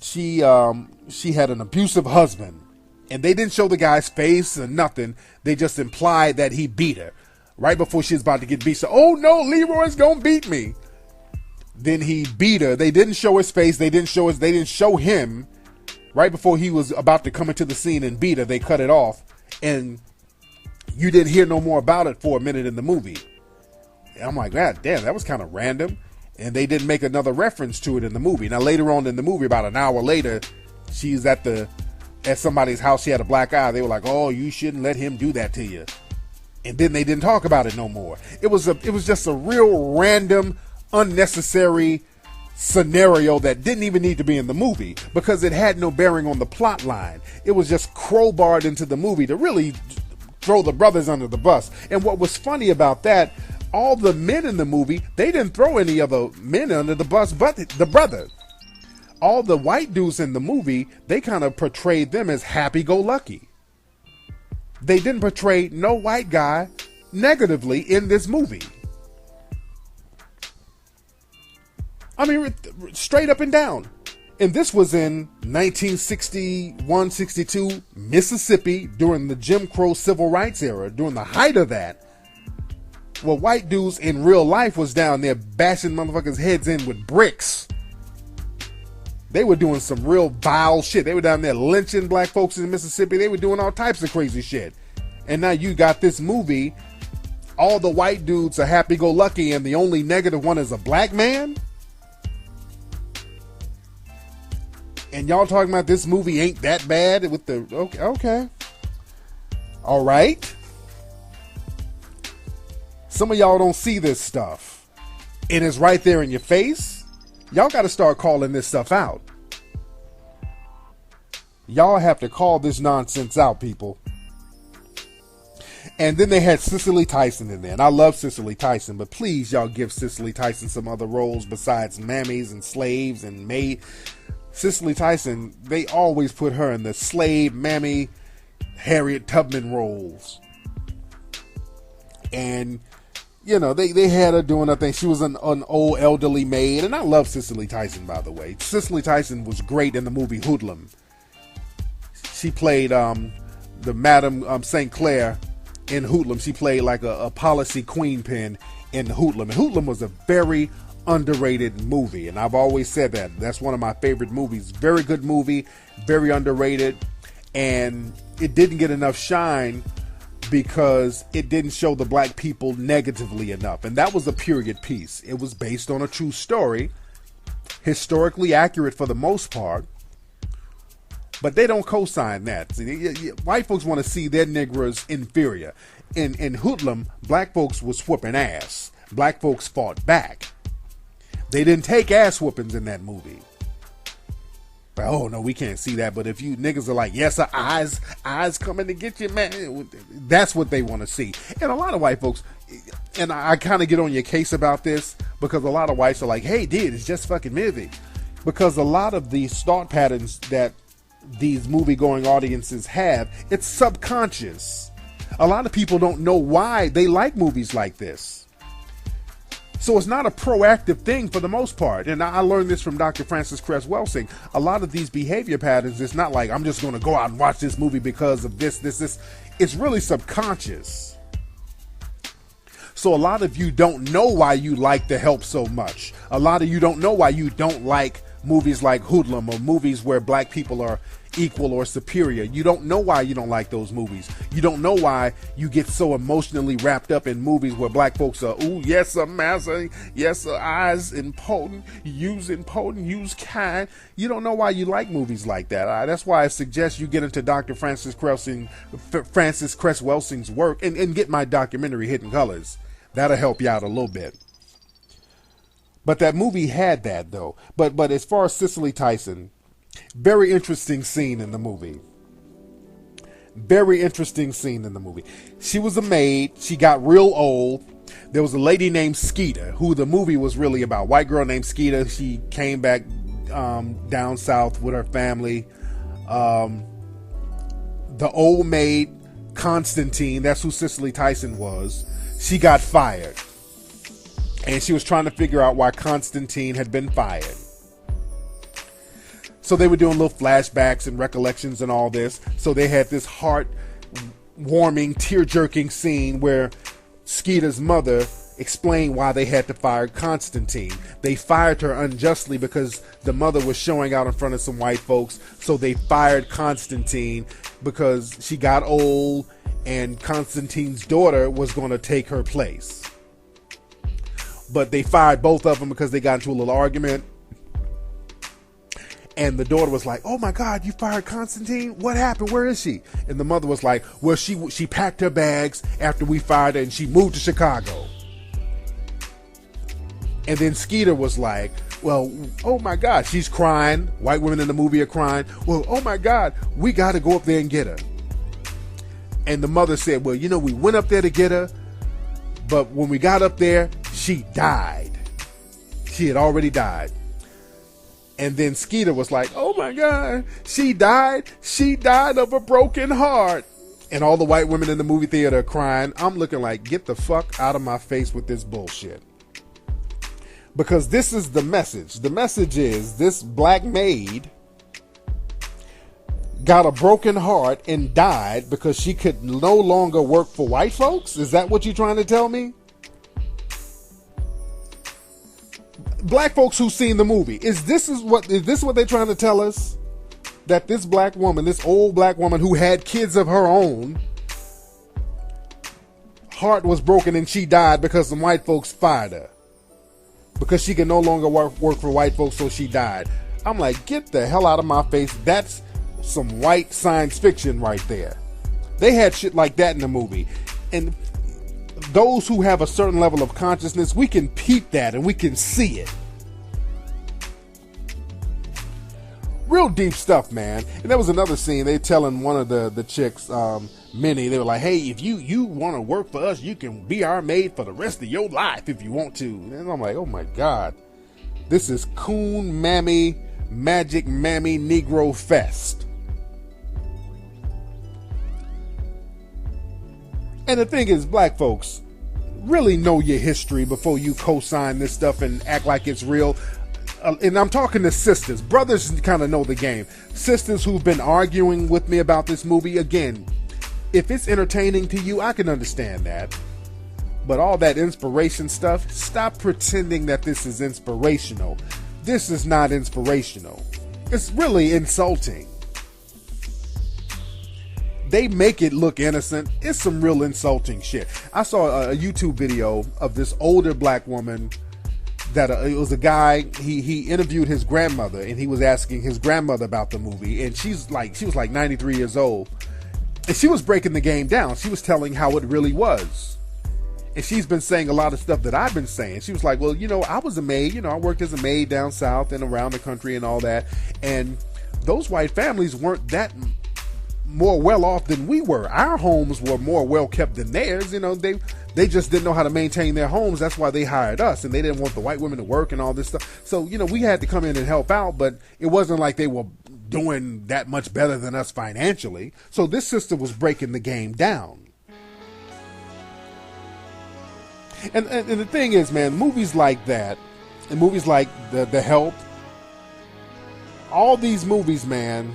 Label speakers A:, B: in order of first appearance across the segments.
A: she had an abusive husband, and they didn't show the guy's face or nothing. They just implied that he beat her right before she was about to get beat. So, oh no, Leroy's gonna beat me. Then he beat her. They didn't show his face. They didn't show him. Right before he was about to come into the scene and beat her, they cut it off, and you didn't hear no more about it for a minute in the movie. And I'm like, God damn, that was kind of random. And they didn't make another reference to it in the movie. Now later on in the movie, about an hour later, she's at somebody's house. She had a black eye. They were like, oh, you shouldn't let him do that to you. And then they didn't talk about it no more. It was just a real random, unnecessary scenario that didn't even need to be in the movie because it had no bearing on the plot line. It was just crowbarred into the movie to really throw the brothers under the bus. And what was funny about that, all the men in the movie, they didn't throw any other men under the bus but the brother. All the white dudes in the movie, they kind of portrayed them as happy-go-lucky. They didn't portray no white guy negatively in this movie. I mean, straight up and down. And this was in 1961, 62, Mississippi, during the Jim Crow civil rights era, during the height of that. Well, white dudes in real life was down there bashing motherfuckers' heads in with bricks. They were doing some real vile shit. They were down there lynching black folks in Mississippi. They were doing all types of crazy shit. And now you got this movie, all the white dudes are happy-go-lucky, and the only negative one is a black man? And y'all talking about this movie ain't that bad with the... Okay. All right. Some of y'all don't see this stuff. And it's right there in your face. Y'all got to start calling this stuff out. Y'all have to call this nonsense out, people. And then they had Cicely Tyson in there. And I love Cicely Tyson, but please, y'all give Cicely Tyson some other roles besides mammies and slaves and maid. Cicely Tyson, they always put her in the slave, mammy, Harriet Tubman roles. And, you know, they had her doing her thing. She was an old elderly maid. And I love Cicely Tyson, by the way. Cicely Tyson was great in the movie Hoodlum. She played the Madame St. Clair in Hoodlum. She played like a policy queen pin in Hoodlum. And Hoodlum was a very underrated movie, and I've always said that's one of my favorite movies. Very good movie, very underrated, and it didn't get enough shine because it didn't show the black people negatively enough. And that was a period piece. It was based on a true story, historically accurate for the most part, but they don't co-sign that. See, white folks want to see their Negroes inferior. In Hoodlum, black folks was whooping ass. Black folks fought back. They didn't take ass whoopings in that movie. But, oh no, we can't see that. But if you niggas are like, yes, eyes coming to get you, man, that's what they want to see. And a lot of white folks, and I kind of get on your case about this because a lot of whites are like, hey, dude, it's just fucking movie. Because a lot of these thought patterns that these movie-going audiences have, it's subconscious. A lot of people don't know why they like movies like this. So it's not a proactive thing for the most part. And I learned this from Dr. Francis Cress Welsing. A lot of these behavior patterns, it's not like I'm just going to go out and watch this movie because of this. It's really subconscious. So a lot of you don't know why you like The Help so much. A lot of you don't know why you don't like movies like Hoodlum or movies where black people are equal or superior. You don't know why you don't like those movies. You don't know why you get so emotionally wrapped up in movies where black folks are, ooh, yes, sir, master, yes, sir, eyes important, use kind. You don't know why you like movies like that. That's why I suggest you get into Dr. Francis Cress Welsing's work and get my documentary Hidden Colors. That'll help you out a little bit. But that movie had that, though. But as far as Cicely Tyson, very interesting scene in the movie. Very interesting scene in the movie. She was a maid. She got real old. There was a lady named Skeeter, who the movie was really about. White girl named Skeeter. She came back down south with her family. The old maid, Constantine, that's who Cicely Tyson was. She got fired. And she was trying to figure out why Constantine had been fired. So they were doing little flashbacks and recollections and all this. So they had this heart-warming, tear-jerking scene where Skeeter's mother explained why they had to fire Constantine. They fired her unjustly because the mother was showing out in front of some white folks. So they fired Constantine because she got old and Constantine's daughter was going to take her place. But they fired both of them because they got into a little argument. And the daughter was like, "Oh my God, you fired Constantine? What happened? Where is she?" And the mother was like, "Well, she packed her bags after we fired her and she moved to Chicago." And then Skeeter was like, "Well, oh my God," she's crying. White women in the movie are crying. "Well, oh my God, we got to go up there and get her." And the mother said, "Well, we went up there to get her, but when we got up there, she died. She had already died." And then Skeeter was like, "Oh my God, she died? She died of a broken heart." And all the white women in the movie theater are crying. I'm looking like, get the fuck out of my face with this bullshit. Because this is the message. The message is this black maid got a broken heart and died because she could no longer work for white folks? Is that what you're trying to tell me? Black folks who've seen the movie, is this what they're trying to tell us? That this black woman, this old black woman who had kids of her own, heart was broken and she died because some white folks fired her. Because she can no longer work for white folks, so she died. I'm like, get the hell out of my face. That's some white science fiction right there. They had shit like that in the movie. And those who have a certain level of consciousness, we can peep that and we can see it. Real deep stuff, man. And there was another scene. They telling one of the chicks, Minnie, they were like, "Hey, if you want to work for us, you can be our maid for the rest of your life if you want to." And I'm like, oh my God. This is Coon Mammy, Magic Mammy Negro Fest. And the thing is, black folks, really know your history before you co-sign this stuff and act like it's real. And I'm talking to sisters. Brothers kind of know the game. Sisters who've been arguing with me about this movie, again, if it's entertaining to you, I can understand that. But all that inspiration stuff, stop pretending that this is inspirational. This is not inspirational. It's really insulting. They make it look innocent. It's some real insulting shit. I saw a YouTube video of this older black woman that it was a guy, he interviewed his grandmother and he was asking his grandmother about the movie, and she was like 93 years old, and she was breaking the game down. She was telling how it really was, and she's been saying a lot of stuff that I've been saying. She was like, "Well, I was a maid, I worked as a maid down south and around the country and all that, and those white families weren't that more well off than we were. Our homes were more well kept than theirs. They just didn't know how to maintain their homes. That's why they hired us, and they didn't want the white women to work and all this stuff. So, we had to come in and help out, but it wasn't like they were doing that much better than us financially." So this sister was breaking the game down. And the thing is, man, movies like that, and movies like The Help, all these movies, man,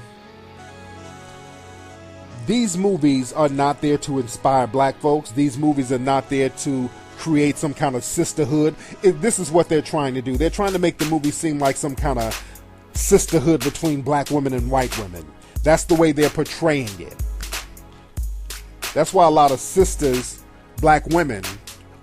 A: these movies are not there to inspire black folks. These movies are not there to create some kind of sisterhood. This is what they're trying to do. They're trying to make the movie seem like some kind of sisterhood between black women and white women. That's the way they're portraying it. That's why a lot of sisters, black women,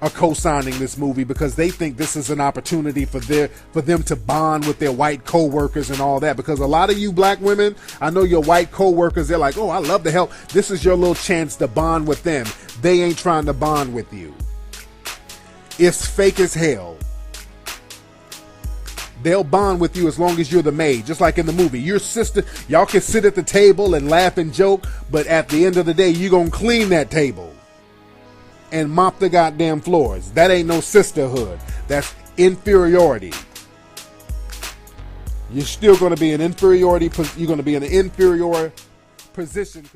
A: are co-signing this movie, because they think this is an opportunity for them to bond with their white co-workers and all that. Because a lot of you black women, I know your white co-workers, they're like, "Oh, I love the help." This is your little chance to bond with them. They ain't trying to bond with you. It's fake as hell. They'll bond with you as long as you're the maid. Just like in the movie, your sister, y'all can sit at the table and laugh and joke, but at the end of the day, you're gonna clean that table and mop the goddamn floors. That ain't no sisterhood. That's inferiority. You're still going to be an inferiority. You're going to be in an inferior position.